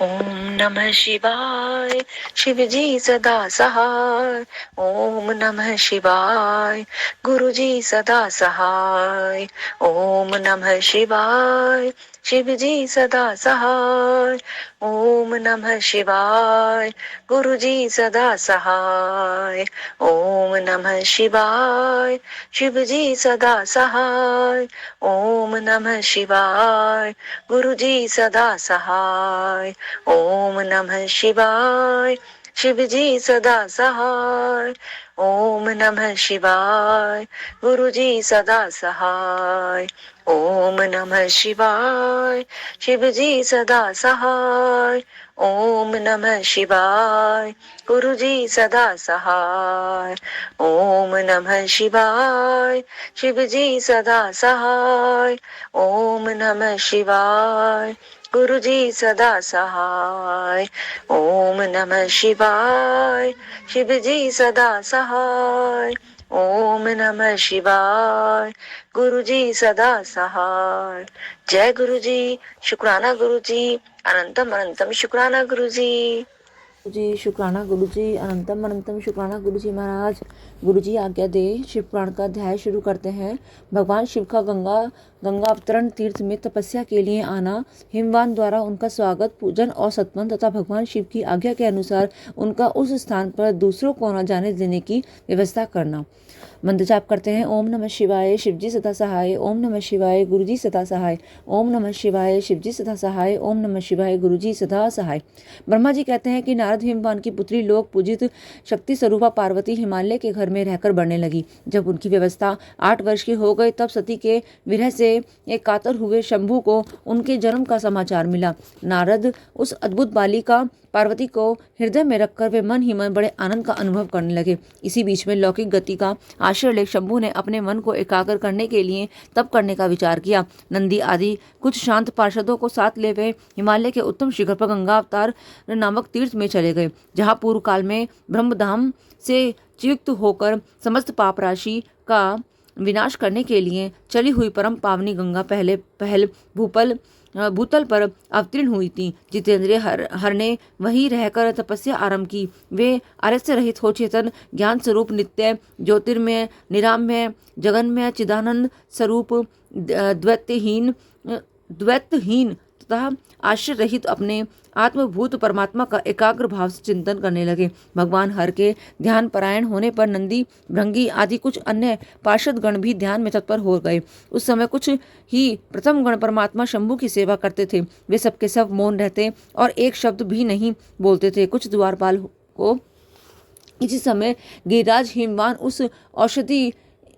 ओम नमः शिवाय। शिव जी सदा सहाय। ओम नमः शिवाय। गुरु जी सदा सहाय। ओम नमः शिवाय। शिव जी सदा सहाय। ओम नमः शिवाय। गुरु जी सदा सहाय। ओम नमः शिवाय। शिव जी सदा सहाय। ओम नमः शिवाय। गुरु जी सदा सहाय। ओम नमः शिवाय। शिव जी सदा सहाय। ओम नमः शिवाय। गुरु जी सदा सहाय। ओम नमः शिवाय। शिव जी सदा सहाय। ओम नमः शिवाय। गुरु जी सदा सहाय। ओम नमः शिवाय। शिव जी सदा सहाय। ओम नमः शिवाय। गुरु जी सदा सहाय। ओम नमः शिवाय। शिव जी सदा सहाय। ओम नमः शिवाय। गुरु जी सदा सहाय। जय गुरु जी। शुक्राना गुरु जी। अनंतम अनंतम शुक्राना गुरु जी। जी शुक्राना गुरु जी। अनंतम अनंतम शुक्राना गुरु जी महाराज। गुरु जी आज्ञा दे शिव पुराण का अध्याय शुरू करते हैं। भगवान शिव का गंगा अवतरण तीर्थ में तपस्या के लिए आना, हिमवान द्वारा उनका स्वागत, पूजन और सत्मन तथा भगवान शिव की आज्ञा के अनुसार उनका उस स्थान पर दूसरों को न जाने देने की व्यवस्था करना। मंत्र जाप करते हैं। ओम नमः शिवाय। शिवजी सदा सहाय। ओम नमः शिवाय। गुरुजी सदा सहाय। ओम नमः शिवाय। शिवजी सदा सहाय। ओम नमः शिवाय। गुरुजी सदा सहाय। ब्रह्मा जी कहते हैं कि नारद हिमवान की पुत्री लोक पूजित शक्ति स्वरूपा पार्वती हिमालय के घर में रहकर बढ़ने लगी। जब उनकी व्यवस्था 8 वर्ष की हो गई तब सती के विरह से एक कातर हुए शंभु को उनके जन्म का समाचार मिला। नारद उस अद्भुत बालिका पार्वती को हृदय में रखकर वे मन ही मन बड़े आनंद का अनुभव करने लगे। इसी बीच में लौकिक गति का आश्रय ले शंभु ने अपने मन को एकाग्र करने के लिए तप करने का विचार किया। नंदी आदि कुछ शांत पार्षदों को साथ ले वे हिमालय के उत्तम शिखर पर गंगा अवतार नामक तीर्थ में चले गए, जहाँ पूर्व काल में ब्रह्मधाम से चियुक्त होकर समस्त पाप राशि का विनाश करने के लिए चली हुई परम पावनी गंगा पहल भूतल पर अवतीर्ण हुई थी। जितेंद्रिय हर ने वहीं रहकर तपस्या आरंभ की। वे आलस्य रहित हो चेतन ज्ञान स्वरूप नित्य ज्योतिर्मय निरामय जगन्मय चिदानंद स्वरूप द्वैतहीन तथा आश्रय रहित अपने आत्मभूत परमात्मा का एकाग्र भाव से चिंतन करने लगे। भगवान हर के ध्यान परायण होने पर नंदी, भृंगी आदि कुछ अन्य पार्षद गण भी ध्यान में तत्पर हो गए। उस समय कुछ ही प्रथम गण परमात्मा शंभु की सेवा करते थे। वे सबके सब मौन रहते और एक शब्द भी नहीं बोलते थे। कुछ द्वारपाल को इसी समय गिरिराज हिमवान उस औषधि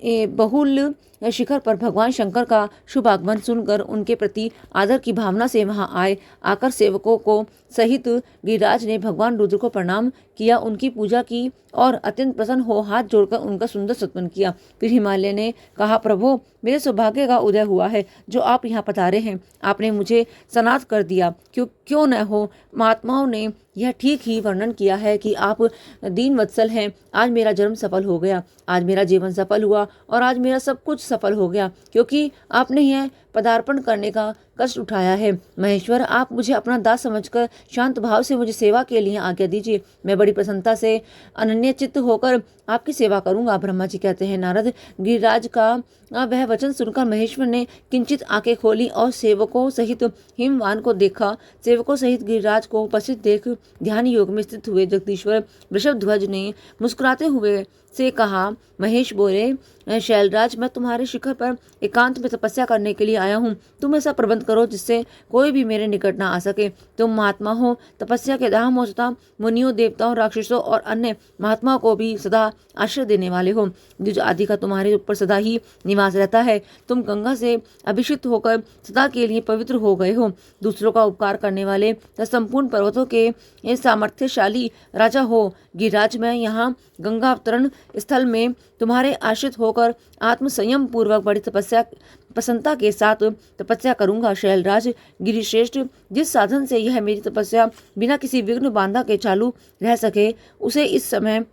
बहुल शिखर पर भगवान शंकर का शुभ आगमन सुनकर उनके प्रति आदर की भावना से वहां आए। आकर सेवकों को सहित गिरिराज ने भगवान रुद्र को प्रणाम किया, उनकी पूजा की और अत्यंत प्रसन्न हो हाथ जोड़कर उनका सुंदर सत्वन किया। फिर हिमालय ने कहा, प्रभु मेरे सौभाग्य का उदय हुआ है जो आप यहाँ पधारे हैं। आपने मुझे सनाथ कर दिया। क्यों न हो, महात्माओं ने यह ठीक ही वर्णन किया है कि आप दीन वत्सल हैं। आज मेरा जन्म सफल हो गया, आज मेरा जीवन सफल हुआ और आज मेरा सब कुछ सफल हो गया, क्योंकि आपने यह पदार्पण करने का कष्ट उठाया है। महेश्वर, आप मुझे अपना दास समझकर शांत भाव से मुझे सेवा के लिए आज्ञा दीजिए। मैं बड़ी प्रसन्नता से अनन्य चित्त होकर आपकी सेवा करूंगा। ब्रह्मा जी कहते हैं, नारद गिरिराज का वह वचन सुनकर महेश्वर ने किंचित आंखें खोली और सेवकों सहित हिमवान को देखा। सेवकों सहित गिरिराज को उपस्थित देख ध्यान योग में स्थित हुए जगदीश्वर वृषभध्वज ने मुस्कुराते हुए से कहा, महेश बोले, शैलराज, मैं तुम्हारे शिखर पर एकांत में तपस्या करने के लिए आया हूँ। तुम ऐसा प्रबंध करो जिससे कोई भी मेरे निकट ना आ सके। तुम महात्मा हो, तपस्या के धाम हो तथा मुनियों, देवताओं, राक्षसों और अन्य महात्माओं को भी सदा आश्रय देने वाले हो। द्विज आदि का तुम्हारे ऊपर सदा ही निवास रहता है। तुम गंगा से अभिषिक्त होकर सदा के लिए पवित्र हो गए हो। दूसरों का उपकार करने वाले तथा संपूर्ण पर्वतों के सामर्थ्यशाली राजा हो। गिरिराज, मैं यहाँ गंगा अवतरण स्थल में तुम्हारे आश्रित होकर आत्म संयम पूर्वक बड़ी प्रसन्नता के साथ तपस्या करूंगा। शैलराज गिरिश्रेष्ठ, जिस साधन से यह मेरी तपस्या बिना किसी विघ्न बांधा के चालू रह सके, उसे इस समय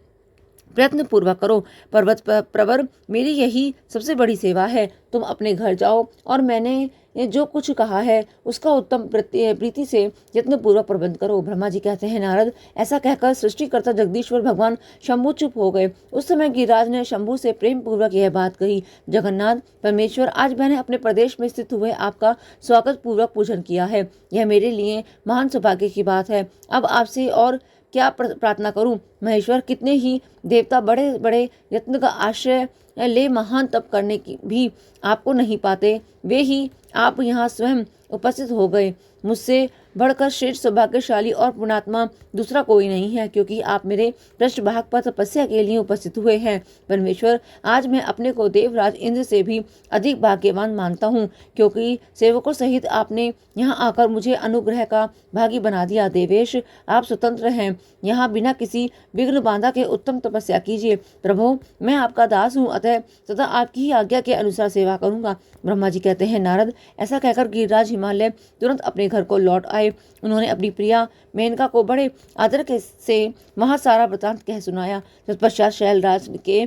प्रयत्न पूर्वक करो। पर्वत प्रवर, मेरी यही सबसे बड़ी सेवा है। तुम अपने घर जाओ और मैंने जो कुछ कहा है उसका उत्तम प्रीति से यत्न पूर्वक प्रबंध करो। ब्रह्मा जी कहते हैं, नारद, ऐसा कहकर सृष्टिकर्ता जगदीश्वर भगवान शंभु चुप हो गए। उस समय गिरिराज ने शंभु से प्रेम पूर्वक यह बात कही, जगन्नाथ परमेश्वर, आज मैंने अपने प्रदेश में स्थित हुए आपका स्वागत पूर्वक पूजन किया है। यह मेरे लिए महान सौभाग्य की बात है। अब आपसे और क्या प्रार्थना करूं? महेश्वर, कितने ही देवता बड़े बड़े यत्न का आश्रय ले महान तप करने की भी आपको नहीं पाते, वे ही आप यहाँ स्वयं उपस्थित हो गए। मुझसे बढ़कर श्रेष्ठ सौभाग्यशाली और पुण्यात्मा दूसरा कोई नहीं है, क्योंकि आप मेरे पृष्ठभाग पर तपस्या के लिए उपस्थित हुए हैं। परमेश्वर, आज मैं अपने को देवराज इंद्र से भी अधिक भाग्यवान मानता हूँ, क्योंकि सेवकों सहित आपने यहाँ आकर मुझे अनुग्रह का भागी बना दिया। देवेश, आप स्वतंत्र हैं, यहाँ बिना किसी विघ्न बाधा के उत्तम तपस्या कीजिए। प्रभु, मैं आपका दास हूँ, अतः सदा आपकी ही आज्ञा के अनुसार सेवा करूंगा। ब्रह्मा जी कहते हैं, नारद, ऐसा कहकर गिरिराज हिमालय तुरंत अपने घर को लौट आए। उन्होंने अपनी प्रिया मेनका को बड़े आदर के से वहां सारा वृतांत कह सुनाया। तत्पश्चात शैलराज के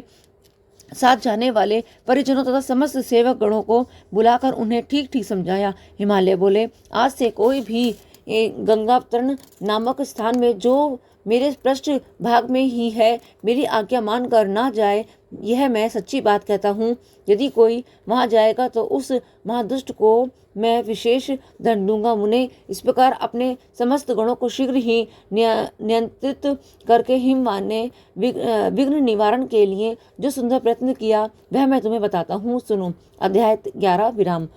साथ जाने वाले परिजनों तथा समस्त सेवक गणों को बुलाकर उन्हें ठीक ठीक समझाया। हिमालय बोले, आज से कोई भी गंगावतरण नामक स्थान में जो मेरे पृष्ठ भाग में ही है, मेरी आज्ञा मान कर ना जाए, यह मैं सच्ची बात कहता हूँ। यदि कोई वहां जाएगा तो उस महादुष्ट को मैं विशेष दंड दूंगा। मुने, इस प्रकार अपने समस्त गणों को शीघ्र ही नियंत्रित करके हिमवान ने विघ्न निवारण के लिए जो सुंदर प्रयत्न किया वह मैं तुम्हें बताता हूँ, सुनो। अध्याय 11 विराम।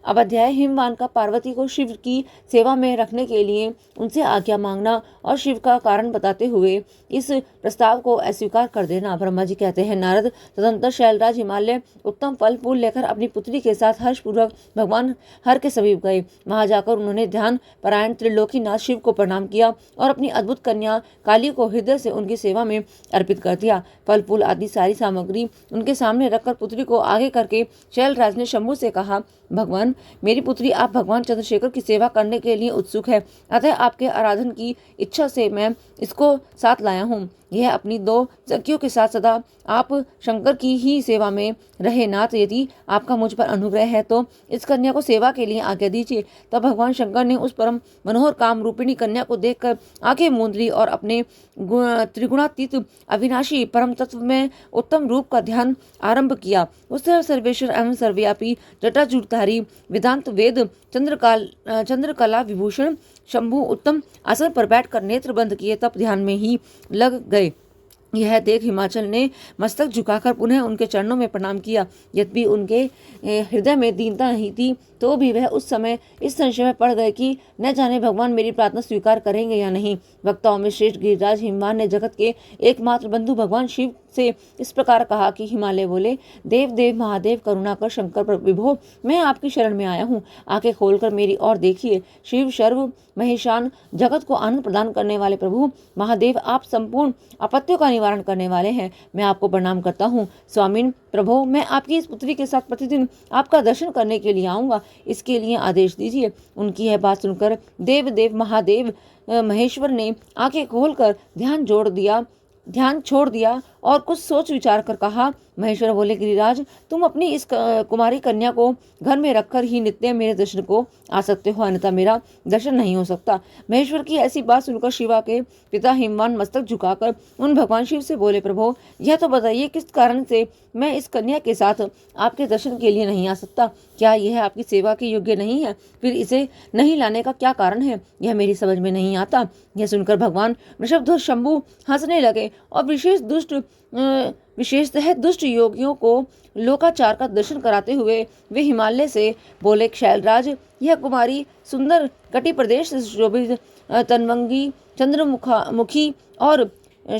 अब अध्याय हिमवान का पार्वती को शिव की सेवा में रखने के लिए उनसे आज्ञा मांगना और शिव का कारण बताते हुए इस प्रस्ताव को अस्वीकार कर देना। ब्रह्मा जी कहते हैं, नारद, तदंतर शैलराज हिमालय उत्तम फल फूल लेकर अपनी पुत्री के साथ हर्षपूर्वक भगवान हर के समीप गए। वहां जाकर उन्होंने ध्यान परायण त्रिलोकीनाथ शिव को प्रणाम किया और अपनी अद्भुत कन्या काली को हृदय से उनकी सेवा में अर्पित कर दिया। फल फूल आदि सारी सामग्री उनके सामने रखकर पुत्री को आगे करके शैलराज ने शंभु से कहा, भगवान, मेरी पुत्री आप भगवान चंद्रशेखर की सेवा करने के लिए उत्सुक है, अतः आपके आराधन की इच्छा से मैं इसको साथ लाया हूँ। यह अपनी 2 सखियों के साथ सदा आप शंकर की ही सेवा में रहे। नाथ, यदि आपका मुझ पर अनुग्रह है तो इस कन्या को सेवा के लिए आज्ञा दीजिए। तब भगवान शंकर ने उस परम मनोहर काम रूपिणी कन्या को देखकर आंखें मूंद ली और अपने त्रिगुणातीत अविनाशी परम तत्व में उत्तम रूप का ध्यान आरंभ किया। उस सर्वेश्वर एवं सर्वव्यापी जटाजूटधारी वेदांत वेद चंद्रकला विभूषण शंभु उत्तम आसन पर बैठकर नेत्र बंद किए तप ध्यान में ही लग गए। यह देख हिमाचल ने मस्तक झुकाकर पुनः उनके चरणों में प्रणाम किया। यद्यपि उनके हृदय में दीनता नहीं थी तो भी वह उस समय इस संशय में पड़ गए कि न जाने भगवान मेरी प्रार्थना स्वीकार करेंगे या नहीं। वक्ताओं में श्रेष्ठ गिरिराज हिमवान ने जगत के एकमात्र बंधु भगवान शिव से इस प्रकार कहा कि हिमालय बोले, देव देव महादेव करुणाकर शंकर विभो, मैं आपकी शरण में आया हूँ, आंखें खोलकर मेरी ओर देखिए। शिव सर्व महेशान जगत को आनंद प्रदान करने वाले प्रभु महादेव, आप संपूर्ण आपत्तियों का निवारण करने वाले हैं। मैं आपको प्रणाम करता हूँ। स्वामीन प्रभु, मैं आपकी इस पुत्री के साथ प्रतिदिन आपका दर्शन करने के लिए आऊंगा, इसके लिए आदेश दीजिए। उनकी यह बात सुनकर देव देव महादेव महेश्वर ने आंखें खोलकर ध्यान छोड़ दिया और कुछ सोच विचार कर कहा। महेश्वर बोले, गिरिराज, तुम अपनी इस कुमारी कन्या को घर में रखकर ही नित्य मेरे दर्शन को आ सकते हो, अन्यथा मेरा दर्शन नहीं हो सकता। महेश्वर की ऐसी बात सुनकर शिवा के पिता हिमवान मस्तक झुकाकर उन भगवान शिव से बोले, प्रभु, यह तो बताइए किस कारण से मैं इस कन्या के साथ आपके दर्शन के लिए नहीं आ सकता? क्या यह आपकी सेवा के योग्य नहीं है? फिर इसे नहीं लाने का क्या कारण है? यह मेरी समझ में नहीं आता। यह सुनकर भगवान वृषभध्वज शंभु हंसने लगे और विशेषतः दुष्ट योगियों को लोकाचार का दर्शन कराते हुए वे हिमालय से बोले, शैलराज, यह कुमारी सुंदर कटि प्रदेश से शोभित तनवंगी चंद्रमुखी और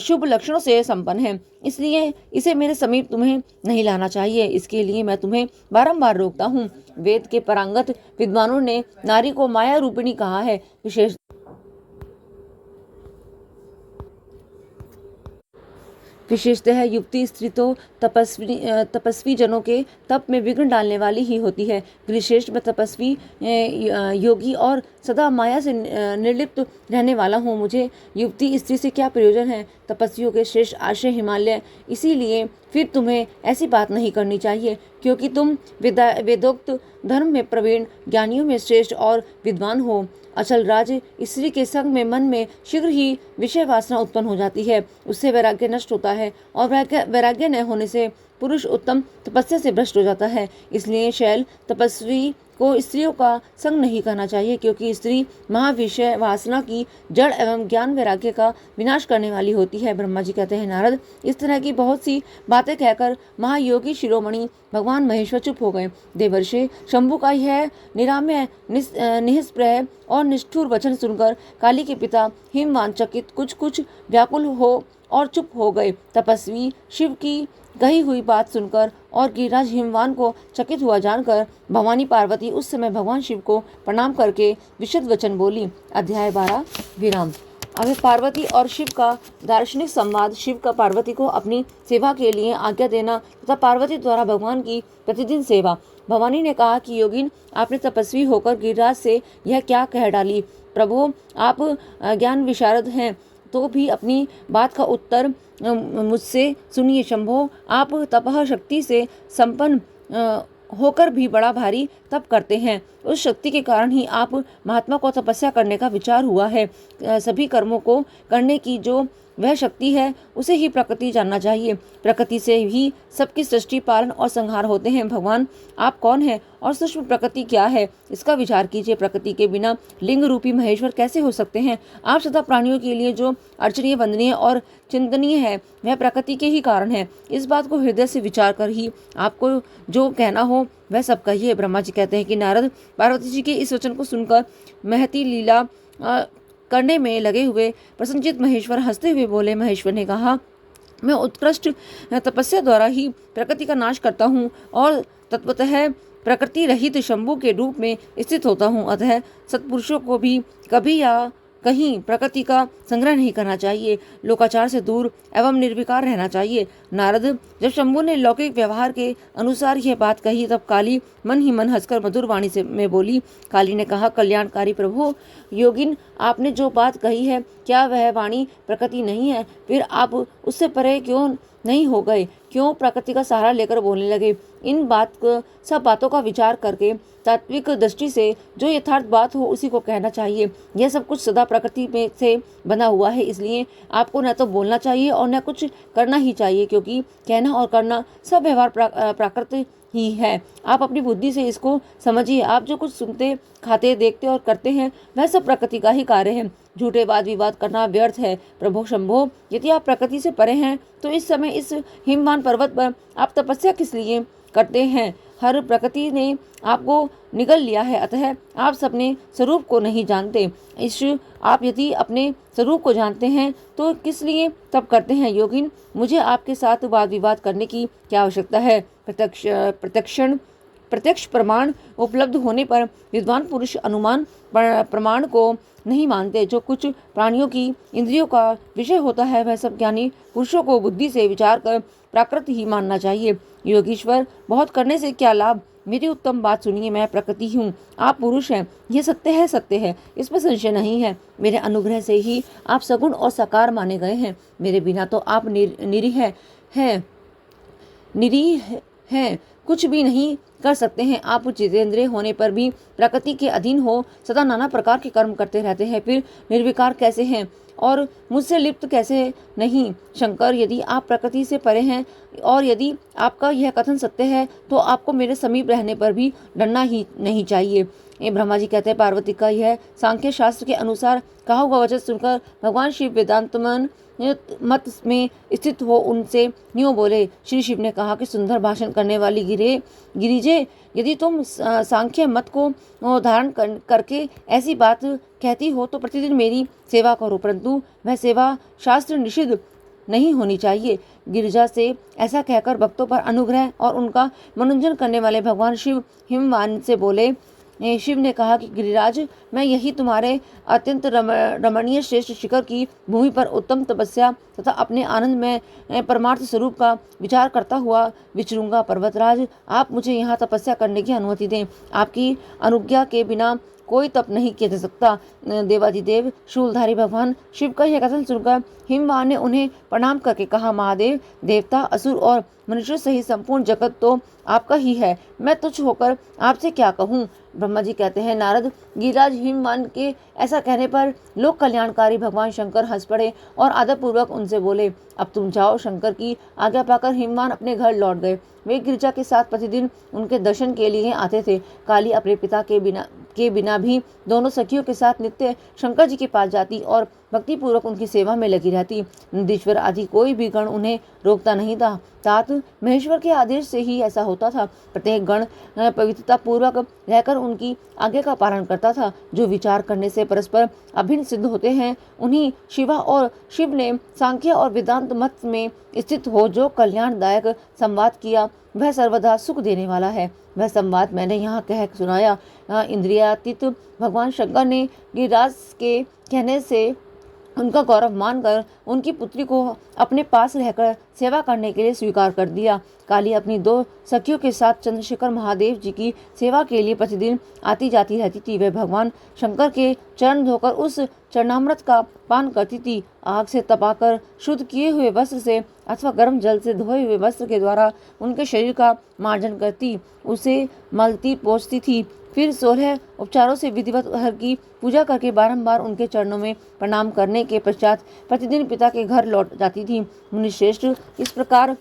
शुभ लक्षणों से संपन्न है, इसलिए इसे मेरे समीप तुम्हें नहीं लाना चाहिए। इसके लिए मैं तुम्हें बारंबार रोकता हूँ। वेद के पारंगत विद्वानों ने नारी को माया रूपिणी कहा है। विशेषतः युवती स्त्री तो तपस्वी जनों के तप में विघ्न डालने वाली ही होती है। गिरिश्रेष्ठ, मैं तपस्वी योगी और सदा माया से निर्लिप्त रहने वाला हूँ। मुझे युवती स्त्री से क्या प्रयोजन है? तपस्वियों के श्रेष्ठ आश्रय हिमालय, इसीलिए फिर तुम्हें ऐसी बात नहीं करनी चाहिए, क्योंकि तुम वेदोक्त धर्म में प्रवीण, ज्ञानियों में श्रेष्ठ और विद्वान हो। अचल राज स्त्री के संग में मन में शीघ्र ही विषय वासना उत्पन्न हो जाती है, उससे वैराग्य नष्ट होता है और वैराग्य न होने से पुरुष उत्तम तपस्या से भ्रष्ट हो जाता है। इसलिए शैल तपस्वी को स्त्रियों का संग नहीं करना चाहिए, क्योंकि स्त्री महाविषय वासना की जड़ एवं ज्ञान वैराग्य का विनाश करने वाली होती है। ब्रह्मा जी कहते हैं, नारद, इस तरह की बहुत सी बातें कहकर महायोगी शिरोमणि भगवान महेश्वर चुप हो गए। देवर्षि शंभु का यह निराम्य निष्प्रय और निष्ठुर वचन सुनकर काली के पिता हिमवान चकित कुछ व्याकुल हो और चुप हो गए। तपस्वी शिव की कही हुई बात सुनकर और गिरिराज हिमवान को चकित हुआ जानकर भवानी पार्वती उस समय भगवान शिव को प्रणाम करके विशद वचन बोली। अध्याय 12 विराम। अब पार्वती और शिव का दार्शनिक संवाद। शिव का पार्वती को अपनी सेवा के लिए आज्ञा देना तथा पार्वती द्वारा भगवान की प्रतिदिन सेवा। भवानी ने कहा कि योगिन, आपने तपस्वी होकर गिरिराज से यह क्या कह डाली? प्रभु, आप ज्ञान विशारद हैं तो भी अपनी बात का उत्तर मुझसे सुनिए। शंभो, आप तपह शक्ति से संपन्न होकर भी बड़ा भारी तप करते हैं। उस शक्ति के कारण ही आप महात्मा को तपस्या करने का विचार हुआ है। सभी कर्मों को करने की जो वह शक्ति है, उसे ही प्रकृति जानना चाहिए। प्रकृति से ही सबकी सृष्टि, पालन और संहार होते हैं। भगवान, आप कौन हैं और सूक्ष्म प्रकृति क्या है, इसका विचार कीजिए। प्रकृति के बिना लिंग रूपी महेश्वर कैसे हो सकते हैं? आप सदा प्राणियों के लिए जो अर्चनीय, वंदनीय और चिंतनीय है, वह प्रकृति के ही कारण है। इस बात को हृदय से विचार कर ही आपको जो कहना हो वह सब कहिए। ब्रह्मा जी कहते हैं कि नारद, पार्वती जी के इस वचन को सुनकर महती लीला करने में लगे हुए प्रसन्नचित्त महेश्वर हंसते हुए बोले। महेश्वर ने कहा, मैं उत्कृष्ट तपस्या द्वारा ही प्रकृति का नाश करता हूँ और तत्वतः प्रकृति रहित शंभु के रूप में स्थित होता हूँ। अतः सत्पुरुषों को भी कभी या कहीं प्रकृति का संग्रह नहीं करना चाहिए, लोकाचार से दूर एवं निर्विकार रहना चाहिए। नारद, जब शंभु ने लौकिक व्यवहार के अनुसार यह बात कही, तब काली मन ही मन हंसकर मधुर वाणी से में बोली। काली ने कहा, कल्याणकारी प्रभु, योगिन, आपने जो बात कही है, क्या वह वाणी प्रकृति नहीं है? फिर आप उससे परे क्यों नहीं हो गए? क्यों प्रकृति का सहारा लेकर बोलने लगे? इन सब बातों का विचार करके तात्विक दृष्टि से जो यथार्थ बात हो उसी को कहना चाहिए। यह सब कुछ सदा प्रकृति में से बना हुआ है, इसलिए आपको न तो बोलना चाहिए और न कुछ करना ही चाहिए, क्योंकि कहना और करना सब व्यवहार प्राकृत ही है। आप अपनी बुद्धि से इसको समझिए। आप जो कुछ सुनते, खाते, देखते और करते हैं, वह सब प्रकृति का ही कार्य है। झूठे वाद विवाद करना व्यर्थ है। प्रभु शंभो, यदि आप प्रकृति से परे हैं तो इस समय इस हिमवान पर्वत पर आप तपस्या किस लिए करते हैं? हर प्रकृति ने आपको निगल लिया है, अतः आप अपने स्वरूप को नहीं जानते। आप यदि अपने स्वरूप को जानते हैं तो किस लिए तप करते हैं? योगिन, मुझे आपके साथ वाद विवाद करने की क्या आवश्यकता है? प्रत्यक्ष प्रमाण उपलब्ध होने पर विद्वान पुरुष अनुमान प्रमाण को नहीं मानते। जो कुछ प्राणियों की इंद्रियों का विषय होता है, वह सब ज्ञानी पुरुषों को बुद्धि से विचार कर प्राकृत ही मानना चाहिए। योगीश्वर, बहुत करने से क्या लाभ? मेरी उत्तम बात सुनिए। मैं प्रकृति हूँ, आप पुरुष हैं, यह सत्य है, सत्य है, इसमें संशय नहीं है। मेरे अनुग्रह से ही आप सगुण और साकार माने गए हैं। मेरे बिना तो आप निरीह हैं, कुछ भी नहीं कर सकते हैं। आप जितेंद्रिय होने पर भी प्रकृति के अधीन हो सदा नाना प्रकार के कर्म करते रहते हैं, फिर निर्विकार कैसे हैं और मुझसे लिप्त कैसे नहीं? शंकर, यदि आप प्रकृति से परे हैं और यदि आपका यह कथन सत्य है तो आपको मेरे समीप रहने पर भी डरना ही नहीं चाहिए। ब्रह्मा जी कहते हैं, पार्वती का यह सांख्य शास्त्र के अनुसार कहा हुआ वचन सुनकर भगवान शिव वेदांतमन मत में स्थित हो उनसे न्यों बोले। श्री शिव ने कहा कि सुंदर भाषण करने वाली गिरिजे, यदि तुम सांख्य मत को धारण करके ऐसी बात कहती हो तो प्रतिदिन मेरी सेवा करो, परंतु वह सेवा शास्त्र निषिद्ध नहीं होनी चाहिए। गिरिजा से ऐसा कहकर भक्तों पर अनुग्रह और उनका मनोरंजन करने वाले भगवान शिव हिमवान से बोले, शिव ने कहा कि गिरिराज, मैं यही तुम्हारे अत्यंत रमणीय श्रेष्ठ शिखर की भूमि पर उत्तम तपस्या तथा अपने आनंद में परमार्थ स्वरूप का विचार करता हुआ विचरूंगा। पर्वतराज, आप मुझे यहाँ तपस्या करने की अनुमति दें। आपकी अनुज्ञा के बिना कोई तप नहीं किया जा सकता। देवाधिदेव शूलधारी भगवान शिव का यह कथन सुनकर हिमवान ने उन्हें प्रणाम करके कहा, महादेव, देवता, असुर और मनुष्य सहित संपूर्ण जगत तो आपका ही है। मैं तुच्छ होकर आपसे क्या कहूँ। ब्रह्मा जी कहते हैं, नारद, गिरिराज हिमवान के ऐसा कहने पर लोक कल्याणकारी भगवान शंकर हंस पड़े और आदरपूर्वक उनसे बोले, अब तुम जाओ। शंकर की आज्ञा पाकर हिमवान अपने घर लौट गए। वे गिरिजा के साथ प्रतिदिन उनके दर्शन के लिए आते थे। काली अपने पिता के बिना भी दोनों सखियों के साथ नित्य शंकर जी के पास जाती और भक्ति पूर्वक उनकी सेवा में लगी रहती। नंदीश्वर आदि कोई भी गण उन्हें रोकता नहीं था। तात महेश्वर के आदेश से ही ऐसा होता था। प्रत्येक गण पवित्रता पूर्वक रहकर उनकी आज्ञा का पालन करता था। जो विचार करने से परस्पर अभिन्न सिद्ध होते हैं, उन्हीं शिवा और शिव ने सांख्य और वेदांत मत में स्थित हो जो कल्याणदायक संवाद किया, वह सर्वदा सुख देने वाला है। वह संवाद मैंने यहाँ कह सुनाया। इंद्रियातीत भगवान शंकर ने गिरिराज के कहने से उनका गौरव मानकर उनकी पुत्री को अपने पास रहकर सेवा करने के लिए स्वीकार कर दिया। काली अपनी दो सखियों के साथ चंद्रशेखर महादेव जी की सेवा के लिए प्रतिदिन आती जाती रहती थी। वह भगवान शंकर के चरण धोकर उस चरणामृत का पान करती थी। आग से तपाकर शुद्ध किए हुए वस्त्र से अथवा गर्म जल से धोए हुए वस्त्र के द्वारा उनके शरीर का मार्जन करती, उसे मलती पोंछती थी। फिर 16 उपचारों से विधिवत हर की पूजा करके बारंबार उनके चरणों में प्रणाम करने के पश्चात प्रतिदिन पिता के घर लौट जाती थी। मुनिश्रेष्ठ, इस प्रकार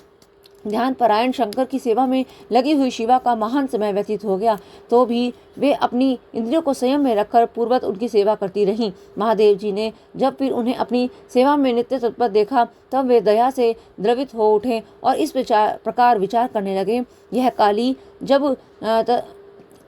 ध्यान परायण शंकर की सेवा में लगी हुई शिवा का महान समय व्यतीत हो गया, तो भी वे अपनी इंद्रियों को संयम में रखकर पूर्वत उनकी सेवा करती रहीं। महादेव जी ने जब फिर उन्हें अपनी सेवा में नित्य तत्पर देखा, तब वे दया से द्रवित हो उठे और इस प्रकार विचार करने लगे, यह काली जब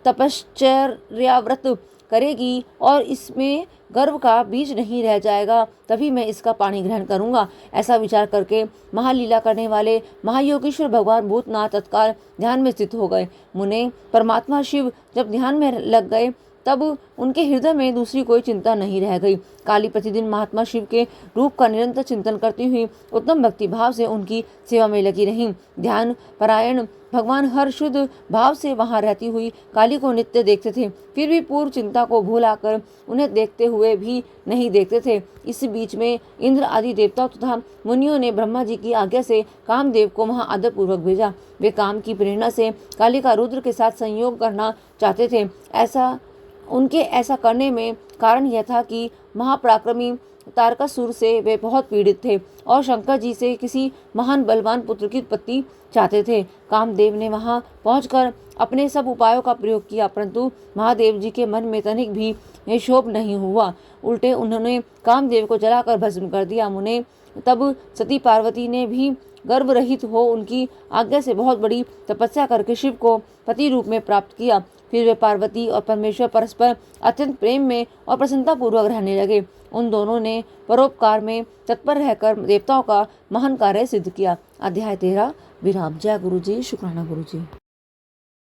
तपश्चर्याव्रत करेगी और इसमें गर्व का बीज नहीं रह जाएगा, तभी मैं इसका पानी ग्रहण करूंगा। ऐसा विचार करके महालीला करने वाले महायोगेश्वर भगवान भूतनाथ तत्काल ध्यान में स्थित हो गए। मुने परमात्मा शिव जब ध्यान में लग गए, तब उनके हृदय में दूसरी कोई चिंता नहीं रह गई। काली प्रतिदिन महात्मा शिव के रूप का निरंतर चिंतन करती हुई उत्तम भक्ति भाव से उनकी सेवा में लगी रहीं। ध्यान परायण भगवान हर शुद्ध भाव से वहां रहती हुई काली को नित्य देखते थे, फिर भी पूर्व चिंता को भूलाकर उन्हें देखते हुए भी नहीं देखते थे। इस बीच में इंद्र आदि देवताओं तथा मुनियों ने ब्रह्मा जी की आज्ञा से कामदेव को वहां आदर पूर्वक भेजा। वे काम की प्रेरणा से काली का रुद्र के साथ संयोग करना चाहते थे। उनके ऐसा करने में कारण यह था कि महापराक्रमी तारकासुर से वे बहुत पीड़ित थे और शंकर जी से किसी महान बलवान पुत्र की उत्पत्ति चाहते थे। कामदेव ने वहां पहुंचकर अपने सब उपायों का प्रयोग किया, परंतु महादेव जी के मन में तनिक भी क्षोभ नहीं हुआ। उल्टे उन्होंने कामदेव को जलाकर भस्म कर दिया। मुने, तब सती पार्वती ने भी गर्भ रहित हो उनकी आज्ञा से बहुत बड़ी तपस्या करके शिव को पति रूप में प्राप्त किया। फिर वे पार्वती और परमेश्वर परस्पर अत्यंत प्रेम में और प्रसन्नता पूर्वक रहने लगे। उन दोनों ने परोपकार में तत्पर रहकर देवताओं का महान कार्य सिद्ध किया। अध्याय 13 विराम। जय गुरु जी। शुक्राना गुरु जी।